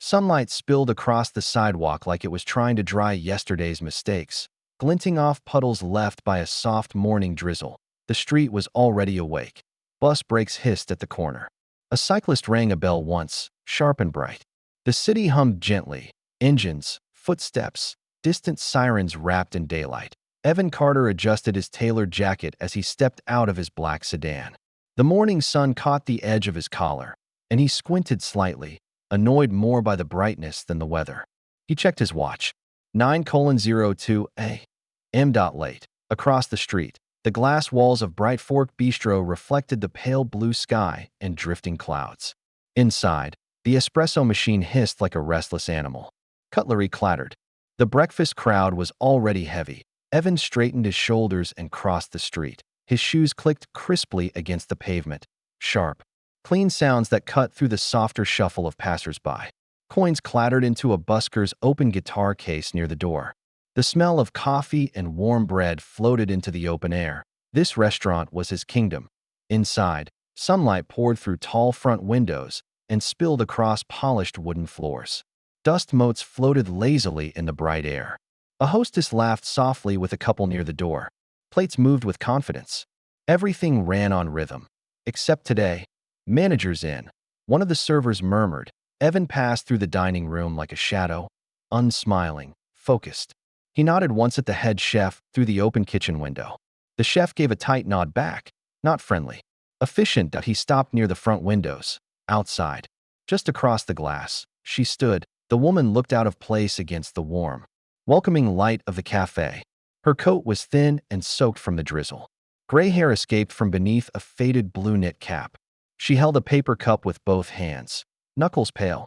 Sunlight spilled across the sidewalk like it was trying to dry yesterday's mistakes, glinting off puddles left by a soft morning drizzle. The street was already awake. Bus brakes hissed at the corner. A cyclist rang a bell once, sharp and bright. The city hummed gently. Engines, footsteps, distant sirens wrapped in daylight. Evan Carter adjusted his tailored jacket as he stepped out of his black sedan. The morning sun caught the edge of his collar, and he squinted slightly, annoyed more by the brightness than the weather. He checked his watch. 9:02 a.m. Late. Across the street, the glass walls of Bright Fork Bistro reflected the pale blue sky and drifting clouds. Inside, the espresso machine hissed like a restless animal. Cutlery clattered. The breakfast crowd was already heavy. Evan straightened his shoulders and crossed the street. His shoes clicked crisply against the pavement. Sharp, clean sounds that cut through the softer shuffle of passers-by. Coins clattered into a busker's open guitar case near the door. The smell of coffee and warm bread floated into the open air. This restaurant was his kingdom. Inside, sunlight poured through tall front windows and spilled across polished wooden floors. Dust motes floated lazily in the bright air. A hostess laughed softly with a couple near the door. Plates moved with confidence. Everything ran on rhythm. Except today. Manager's in. One of the servers murmured. Evan passed through the dining room like a shadow, unsmiling, focused. He nodded once at the head chef through the open kitchen window. The chef gave a tight nod back, not friendly. Efficient that he stopped near the front windows. Outside, just across the glass, she stood. The woman looked out of place against the warm, welcoming light of the cafe. Her coat was thin and soaked from the drizzle. Gray hair escaped from beneath a faded blue knit cap. She held a paper cup with both hands, knuckles pale.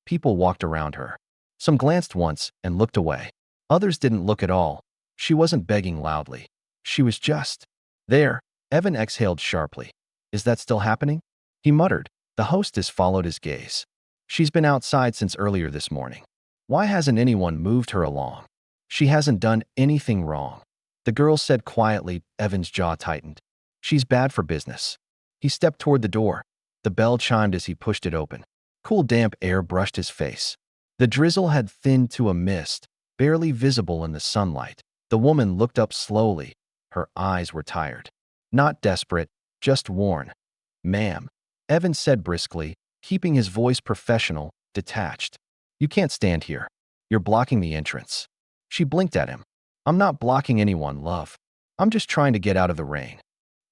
People walked around her. Some glanced once and looked away. Others didn't look at all. She wasn't begging loudly. She was just there. Evan exhaled sharply. Is that still happening? He muttered. The hostess followed his gaze. She's been outside since earlier this morning. Why hasn't anyone moved her along? She hasn't done anything wrong. The girl said quietly. Evan's jaw tightened. She's bad for business. He stepped toward the door. The bell chimed as he pushed it open. Cool, damp air brushed his face. The drizzle had thinned to a mist, barely visible in the sunlight. The woman looked up slowly. Her eyes were tired. Not desperate, just worn. Ma'am, Evan said briskly, keeping his voice professional, detached. You can't stand here. You're blocking the entrance. She blinked at him. I'm not blocking anyone, love. I'm just trying to get out of the rain.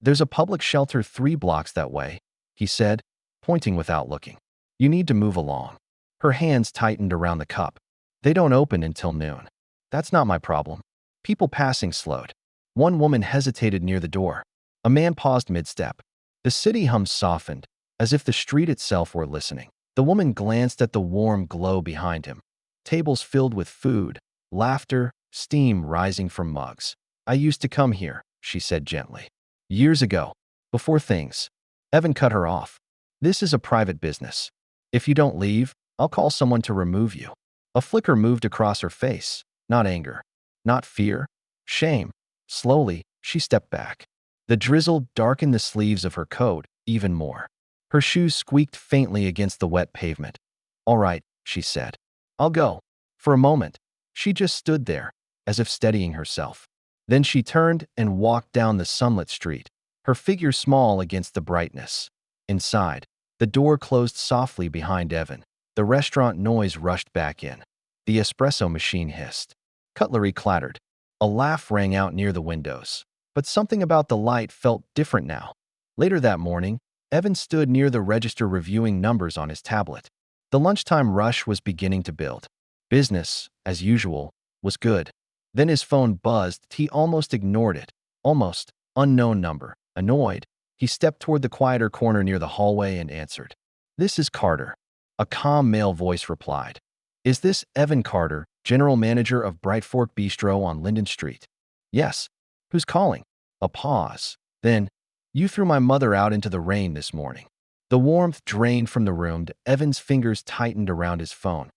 There's a public shelter 3 blocks that way, he said, pointing without looking. You need to move along. Her hands tightened around the cup. They don't open until noon. That's not my problem. People passing slowed. One woman hesitated near the door. A man paused mid-step. The city hum softened, as if the street itself were listening. The woman glanced at the warm glow behind him. Tables filled with food, laughter, steam rising from mugs. I used to come here, she said gently. Years ago, before things. Evan cut her off. This is a private business. If you don't leave, I'll call someone to remove you. A flicker moved across her face. Not anger. Not fear. Shame. Slowly, she stepped back. The drizzle darkened the sleeves of her coat even more. Her shoes squeaked faintly against the wet pavement. All right, she said. I'll go. For a moment, she just stood there, as if steadying herself. Then she turned and walked down the sunlit street, her figure small against the brightness. Inside, the door closed softly behind Evan. The restaurant noise rushed back in. The espresso machine hissed. Cutlery clattered. A laugh rang out near the windows. But something about the light felt different now. Later that morning, Evan stood near the register reviewing numbers on his tablet. The lunchtime rush was beginning to build. Business, as usual, was good. Then his phone buzzed. He almost ignored it. Almost. Unknown number. Annoyed, he stepped toward the quieter corner near the hallway and answered. This is Carter. A calm male voice replied. Is this Evan Carter, general manager of Bright Fork Bistro on Linden Street? Yes. Who's calling? A pause. Then, you threw my mother out into the rain this morning. The warmth drained from the room. Evan's fingers tightened around his phone.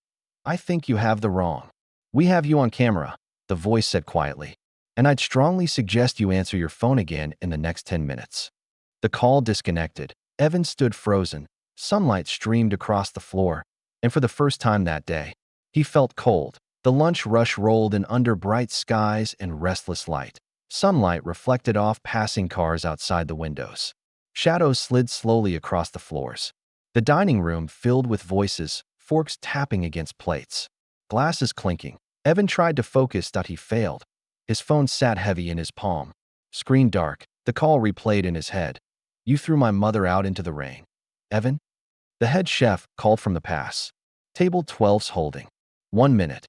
I think you have the wrong. We have you on camera, the voice said quietly. And I'd strongly suggest you answer your phone again in the next 10 minutes. The call disconnected. Evan stood frozen. Sunlight streamed across the floor. And for the first time that day, he felt cold. The lunch rush rolled in under bright skies and restless light. Sunlight reflected off passing cars outside the windows. Shadows slid slowly across the floors. The dining room filled with voices, forks tapping against plates, glasses clinking. Evan tried to focus, but he failed. His phone sat heavy in his palm. Screen dark, the call replayed in his head. "You threw my mother out into the rain." "Evan?" The head chef called from the pass. "Table 12's holding." "1 minute,"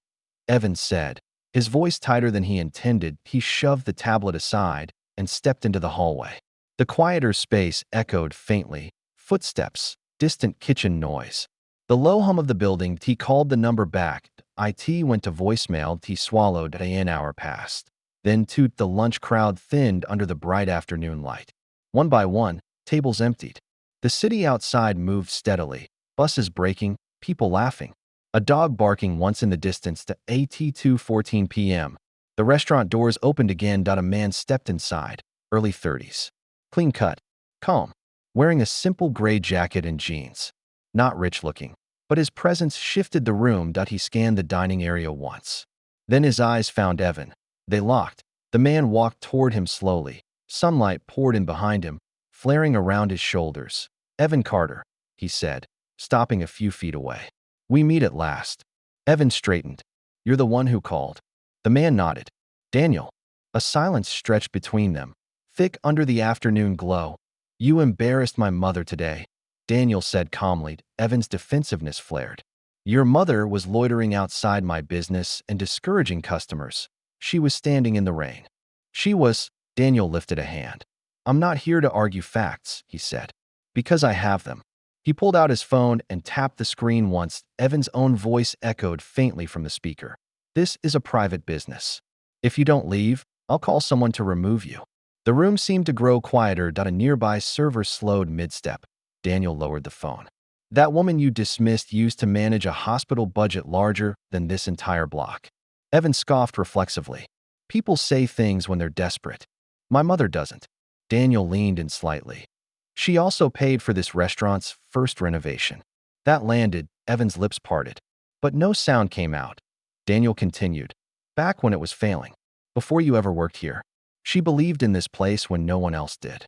Evan said. His voice tighter than he intended. He shoved the tablet aside and stepped into the hallway. The quieter space echoed faintly. Footsteps, distant kitchen noise. The low hum of the building. He called the number back. IT went to voicemail. He swallowed. An hour passed. Then the lunch crowd thinned under the bright afternoon light. One by one, tables emptied. The city outside moved steadily, buses braking, people laughing. A dog barking once in the distance. To at 2:14 p.m. The restaurant doors opened again. A man stepped inside, early 30s. Clean cut, calm, wearing a simple gray jacket and jeans. Not rich looking, but his presence shifted the room. He scanned the dining area once. Then his eyes found Evan. They locked. The man walked toward him slowly. Sunlight poured in behind him, flaring around his shoulders. "Evan Carter," he said, stopping a few feet away. "We meet at last." Evan straightened. "You're the one who called." The man nodded. "Daniel." A silence stretched between them, thick under the afternoon glow. "You embarrassed my mother today," Daniel said calmly. Evan's defensiveness flared. "Your mother was loitering outside my business and discouraging customers. She was standing in the rain." "She was," Daniel lifted a hand. "I'm not here to argue facts," he said, "because I have them." He pulled out his phone and tapped the screen once. Evan's own voice echoed faintly from the speaker. "This is a private business. If you don't leave, I'll call someone to remove you." The room seemed to grow quieter. A nearby server slowed mid-step. Daniel lowered the phone. "That woman you dismissed used to manage a hospital budget larger than this entire block." Evan scoffed reflexively. "People say things when they're desperate. My mother doesn't." Daniel leaned in slightly. "She also paid for this restaurant's first renovation." That landed. Evan's lips parted, but no sound came out. Daniel continued. "Back when it was failing, before you ever worked here, she believed in this place when no one else did."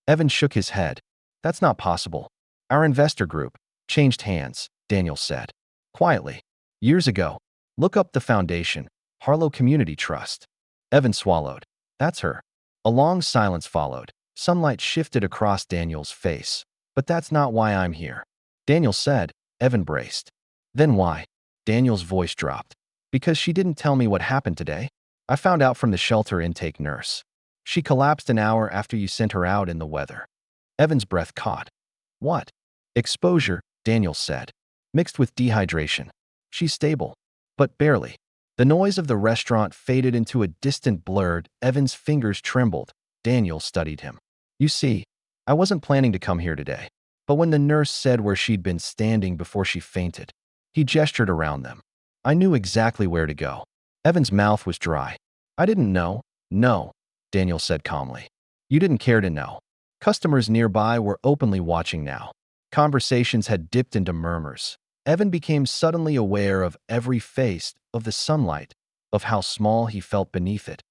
Evan shook his head. "That's not possible. Our investor group changed hands," Daniel said quietly. "Years ago. Look up the foundation, Harlow Community Trust." Evan swallowed. "That's her." A long silence followed. Sunlight shifted across Daniel's face. "But that's not why I'm here," Daniel said. Evan braced. "Then why?" Daniel's voice dropped. "Because she didn't tell me what happened today. I found out from the shelter intake nurse. She collapsed an hour after you sent her out in the weather." Evan's breath caught. "What?" "Exposure," Daniel said, "mixed with dehydration. She's stable, but barely." The noise of the restaurant faded into a distant blur. Evan's fingers trembled. Daniel studied him. "You see, I wasn't planning to come here today, but when the nurse said where she'd been standing before she fainted," he gestured around them, "I knew exactly where to go." Evan's mouth was dry. "I didn't know." "No," Daniel said calmly. "You didn't care to know." Customers nearby were openly watching now. Conversations had dipped into murmurs. Evan became suddenly aware of every face, of the sunlight, of how small he felt beneath it.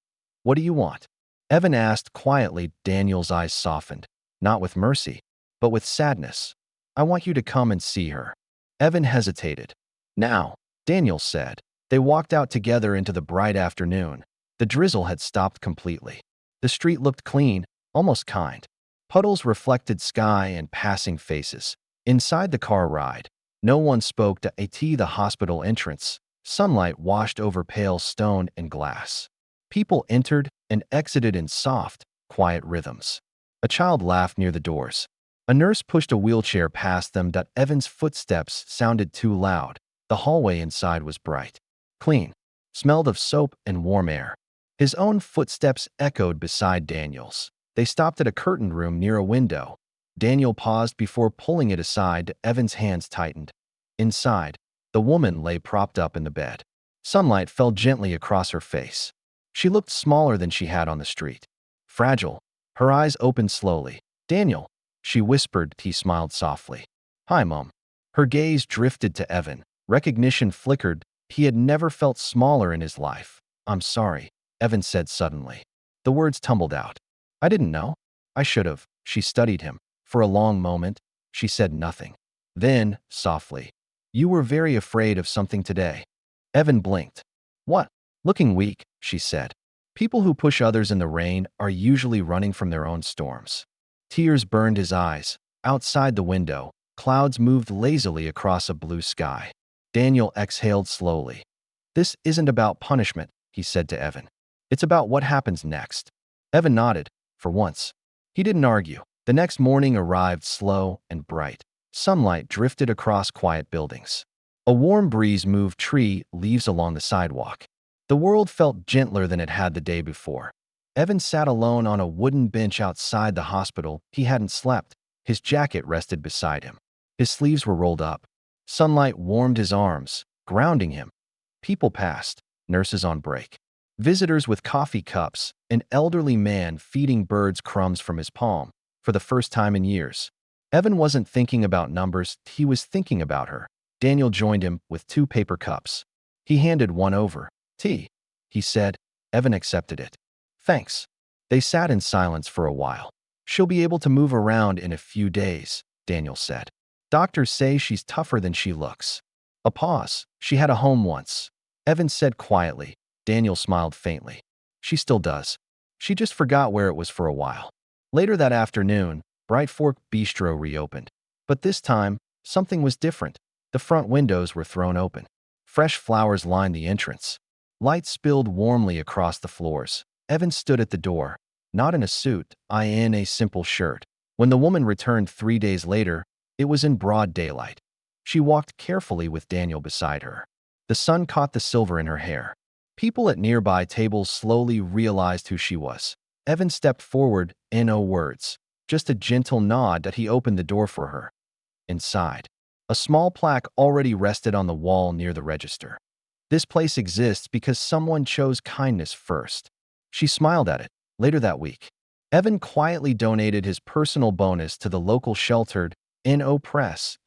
"What do you want?" Evan asked quietly. Daniel's eyes softened, not with mercy, but with sadness. "I want you to come and see her." Evan hesitated. "Now," Daniel said. They walked out together into the bright afternoon. The drizzle had stopped completely. The street looked clean, almost kind. Puddles reflected sky and passing faces. Inside the car ride, no one spoke. The hospital entrance. Sunlight washed over pale stone and glass. People entered and exited in soft, quiet rhythms. A child laughed near the doors. A nurse pushed a wheelchair past them. Evan's footsteps sounded too loud. The hallway inside was bright, clean, smelled of soap and warm air. His own footsteps echoed beside Daniel's. They stopped at a curtained room near a window. Daniel paused before pulling it aside. Evan's hands tightened. Inside, the woman lay propped up in the bed. Sunlight fell gently across her face. She looked smaller than she had on the street. Fragile. Her eyes opened slowly. "Daniel," she whispered. He smiled softly. "Hi, Mom." Her gaze drifted to Evan. Recognition flickered. He had never felt smaller in his life. "I'm sorry," Evan said suddenly. The words tumbled out. "I didn't know. I should have." She studied him. For a long moment, she said nothing. Then, softly, "You were very afraid of something today." Evan blinked. "What?" "Looking weak," she said. "People who push others in the rain are usually running from their own storms." Tears burned his eyes. Outside the window, clouds moved lazily across a blue sky. Daniel exhaled slowly. "This isn't about punishment," he said to Evan. "It's about what happens next." Evan nodded, for once. He didn't argue. The next morning arrived slow and bright. Sunlight drifted across quiet buildings. A warm breeze moved tree leaves along the sidewalk. The world felt gentler than it had the day before. Evan sat alone on a wooden bench outside the hospital. He hadn't slept. His jacket rested beside him. His sleeves were rolled up. Sunlight warmed his arms, grounding him. People passed, nurses on break, visitors with coffee cups, an elderly man feeding birds crumbs from his palm. For the first time in years, Evan wasn't thinking about numbers, he was thinking about her. Daniel joined him with 2 paper cups. He handed one over. "Tea," he said. Evan accepted it. "Thanks." They sat in silence for a while. "She'll be able to move around in a few days," Daniel said. "Doctors say she's tougher than she looks." A pause. "She had a home once," Evan said quietly. Daniel smiled faintly. "She still does. She just forgot where it was for a while." Later that afternoon, Bright Fork Bistro reopened. But this time, something was different. The front windows were thrown open. Fresh flowers lined the entrance. Light spilled warmly across the floors. Evan stood at the door, not in a suit, in a simple shirt. When the woman returned 3 days later, it was in broad daylight. She walked carefully with Daniel beside her. The sun caught the silver in her hair. People at nearby tables slowly realized who she was. Evan stepped forward, no words, just a gentle nod that he opened the door for her. Inside, a small plaque already rested on the wall near the register. "This place exists because someone chose kindness first." She smiled at it. Later that week, Evan quietly donated his personal bonus to the local sheltered NO Press.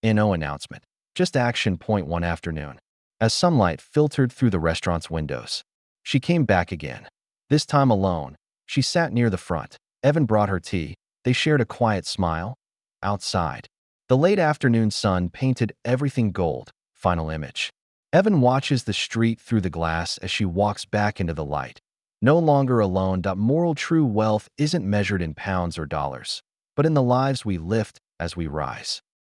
NO announcement. Just action. One afternoon, as sunlight filtered through the restaurant's windows, she came back again. This time alone, she sat near the front. Evan brought her tea. They shared a quiet smile. Outside, the late afternoon sun painted everything gold. Final image. Evan watches the street through the glass as she walks back into the light. No longer alone. Moral true wealth isn't measured in pounds or dollars, but in the lives we lift as we rise.